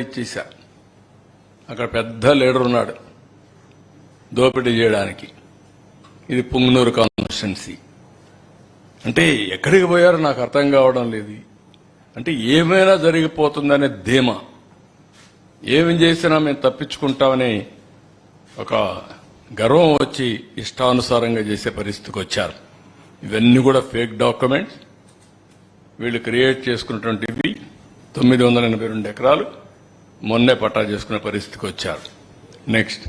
ఇచ్చేశారు. అక్కడ పెద్ద లీడర్ ఉన్నాడు దోపిడీ చేయడానికి. ఇది పుంగనూరు కాన్స్టిట్యున్సీ. అంటే ఎక్కడికి పోయారో నాకు అర్థం కావడం లేదు. అంటే ఏమైనా జరిగిపోతుందనే ధీమా, ఏమి చేసినా మేము తప్పించుకుంటామని ఒక గర్వం వచ్చి ఇష్టానుసారంగా చేసే పరిస్థితికి వచ్చారు. ఇవన్నీ కూడా ఫేక్ డాక్యుమెంట్స్. వీళ్ళు క్రియేట్ చేసుకున్నటువంటివి 982 ఎకరాలు మొన్నే పట్టా చేసుకునే పరిస్థితికి వచ్చారు. నెక్స్ట్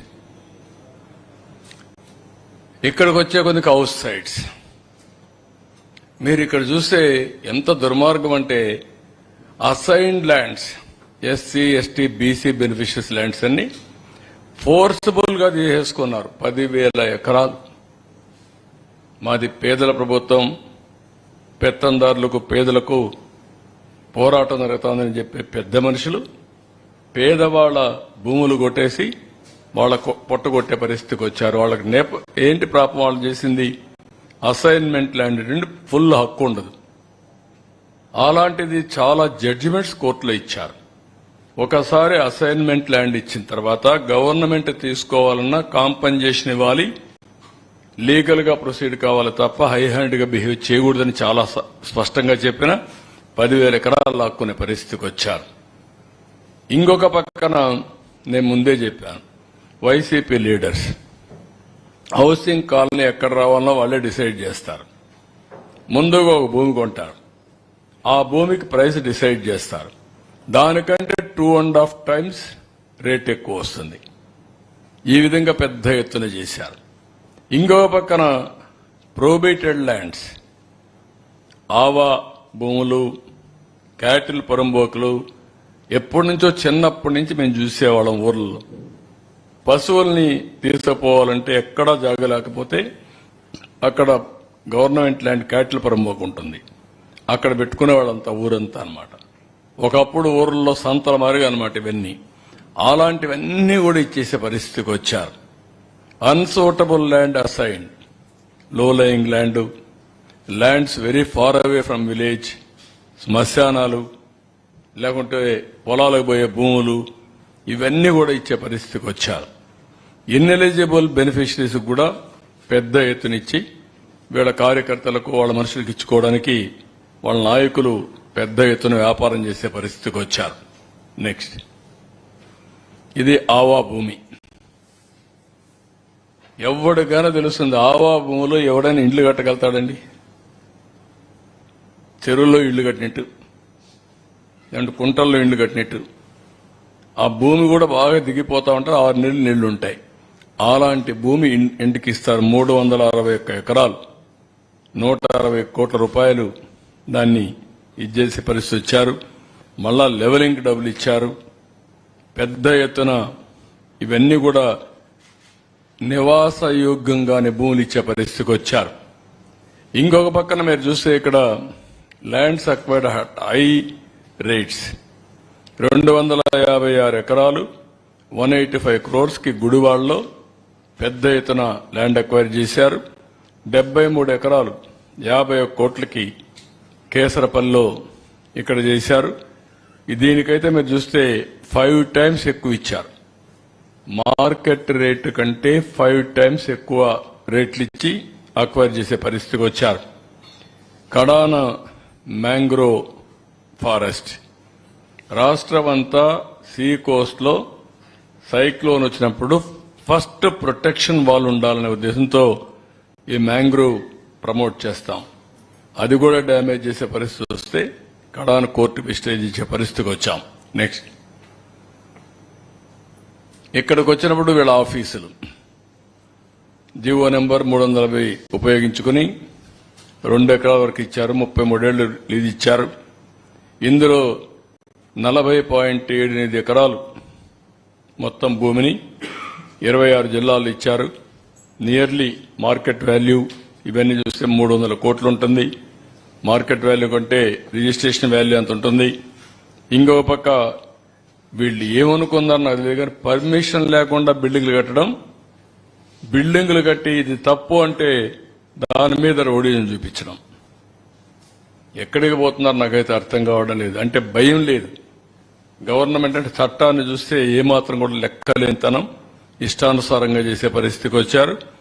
ఇక్కడికి వచ్చే కొద్దిగా హౌస్ సైట్స్ మీరు ఇక్కడ చూస్తే ఎంత దుర్మార్గం అంటే assigned lands, SC ST BC beneficiaries lands అన్ని ఫోర్సబుల్ గా తీసేసుకున్నారు. 10,000 ఎకరాలు. మాది పేదల ప్రభుత్వం, పెత్తందారులకు పేదలకు పోరాటం జరుగుతుందని చెప్పే పెద్ద మనుషులు పేదవాళ్ల భూములు కొట్టేసి వాళ్ళ పొట్టగొట్టే పరిస్థితికి వచ్చారు. వాళ్ళకి ఏంటి పాపం వాళ్ళు చేసింది? అసైన్మెంట్ ల్యాండ్ నుండి ఫుల్ హక్కు ఉండదు. అలాంటిది చాలా జడ్జిమెంట్స్ కోర్టులో ఇచ్చారు. ఒకసారి అసైన్మెంట్ ల్యాండ్ ఇచ్చిన తర్వాత గవర్నమెంట్ తీసుకోవాలన్నా కాంపన్సేషన్ ఇవ్వాలి, లీగల్ గా ప్రొసీడ్ కావాలి తప్ప హై హ్యాండ్ గా బిహేవ్ చేయకూడదని చాలా స్పష్టంగా చెప్పిన 10,000 ఎకరాలు లాక్కునే పరిస్థితికి వచ్చారు. ఇంకొక పక్కన నేను ముందే చెప్పాను, వైసీపీ లీడర్స్ హౌసింగ్ కాలనీ ఎక్కడ రావాలనో వాళ్ళే డిసైడ్ చేస్తారు. ముందుగా ఒక భూమి కొంటారు, ఆ భూమికి ప్రైస్ డిసైడ్ చేస్తారు. దానికంటే 2.5 times రేట్ ఎక్కువ వస్తుంది. ఈ విధంగా పెద్ద ఎత్తున చేశారు. ఇంకో పక్కన ప్రొహిబిటెడ్ ల్యాండ్స్, ఆవా భూములు, క్యాటిల్ పొరంబోకులు ఎప్పటి నుంచో చిన్నప్పటి నుంచి మేము చూసేవాళ్ళం. ఊర్లలో పశువుల్ని తీసుకుపోవాలంటే ఎక్కడా జాగ లేకపోతే అక్కడ గవర్నమెంట్ ల్యాండ్ క్యాటిల్ పొరంబోకు ఉంటుంది, అక్కడ పెట్టుకునేవాళ్ళంతా ఊరంతా అన్నమాట. ఒకప్పుడు ఊర్లలో సంతల మారిగా అనమాట ఇవన్నీ. అలాంటివన్నీ కూడా ఇచ్చేసే పరిస్థితికి వచ్చారు. Unsuitable land assign, low lying land, lands very far away from village, శ్మశానాలు లేకుంటే పొలాలకు పోయే భూములు, ఇవన్నీ కూడా ఇచ్చే పరిస్థితికి వచ్చారు. ఇన్ఎలిజిబుల్ బెనిఫిషరీస్ కూడా పెద్ద ఎత్తునిచ్చి వీళ్ళ కార్యకర్తలకు వాళ్ళ మనుషులకు ఇచ్చుకోవడానికి వాళ్ళ నాయకులు పెద్ద ఎత్తున వ్యాపారం చేసే పరిస్థితికి వచ్చారు. నెక్స్ట్ ఇది ఆవా భూమి. ఎవడికైనా తెలుస్తుంది ఆవా భూమిలో ఎవడైనా ఇండ్లు కట్టగలుగుతాడండి? చెరువుల్లో ఇళ్లు కట్టినట్టు, లేదంటే కుంటల్లో ఇళ్లు కట్టినట్టు. ఆ భూమి కూడా బాగా దిగిపోతా ఉంటారు, 6 నెలలు నీళ్లు ఉంటాయి. అలాంటి భూమి ఇంటికి ఇస్తారు. 361 ఎకరాలు, 160 కోట్ల రూపాయలు దాన్ని ఇచ్చేసే పరిస్థితి వచ్చారు. మళ్ళా లెవెలింగ్ డబ్బులు ఇచ్చారు. పెద్ద ఎత్తున ఇవన్నీ కూడా నివాసయోగ్యంగానే భూములు ఇచ్చే పరిస్థితికి వచ్చారు. ఇంకొక పక్కన మీరు చూస్తే ఇక్కడ lands acquired at high rates, 256 ఎకరాలు 185 crores కి గుడివాడలో పెద్ద ఎత్తున ల్యాండ్ అక్వైర్ చేశారు. 73 ఎకరాలు 51 కోట్లకి కేసరపల్లిలో ఇక్కడ చేశారు. దీనికైతే మీరు చూస్తే 5 times ఎక్కువ ఇచ్చారు. మార్కెట్ రేటు కంటే 5 times ఎక్కువ రేట్లు ఇచ్చి అక్వైర్ చేసే పరిస్థితికి వచ్చారు. కడాన మ్యాంగ్రోవ్ ఫారెస్ట్, రాష్ట్రం అంతా సీ కోస్ట్ లో సైక్లోన్ వచ్చినప్పుడు ఫస్ట్ ప్రొటెక్షన్ వాల్ ఉండాలనే ఉద్దేశంతో ఈ మ్యాంగ్రోవ్ ప్రమోట్ చేస్తాం. అది కూడా డ్యామేజ్ చేసే పరిస్థితి వస్తే కడాన కోర్టుకు స్టేజ్ ఇచ్చే పరిస్థితికి వచ్చాం. నెక్స్ట్ ఇక్కడికి వచ్చినప్పుడు వీళ్ళ ఆఫీసులు జీవో నెంబర్ 340 ఉపయోగించుకుని 2 ఎకరాల వరకు ఇచ్చారు. 33 ఏళ్లు లీజ్ ఇచ్చారు. ఇందులో 40.78 ఎకరాలు మొత్తం భూమిని 26 జిల్లాల్లో ఇచ్చారు. నియర్లీ మార్కెట్ వాల్యూ ఇవన్నీ చూస్తే 300 కోట్లు ఉంటుంది. మార్కెట్ వాల్యూ కంటే రిజిస్ట్రేషన్ వాల్యూ అంత ఉంటుంది. ఇంకొక పక్క వీళ్ళు ఏమనుకున్నారు నాకు తెలియదు కానీ పర్మిషన్ లేకుండా బిల్డింగ్లు కట్టడం, బిల్డింగ్లు కట్టి ఇది తప్పు అంటే దాని మీద రౌడీని చూపించడం. ఎక్కడికి పోతున్నారు నాకైతే అర్థం కావడం లేదు. అంటే భయం లేదు. గవర్నమెంట్ అంటే చట్టాన్ని చూస్తే ఏమాత్రం కూడా లెక్కలేనితనం ఇష్టానుసారంగా చేసే పరిస్థితికి వచ్చారు.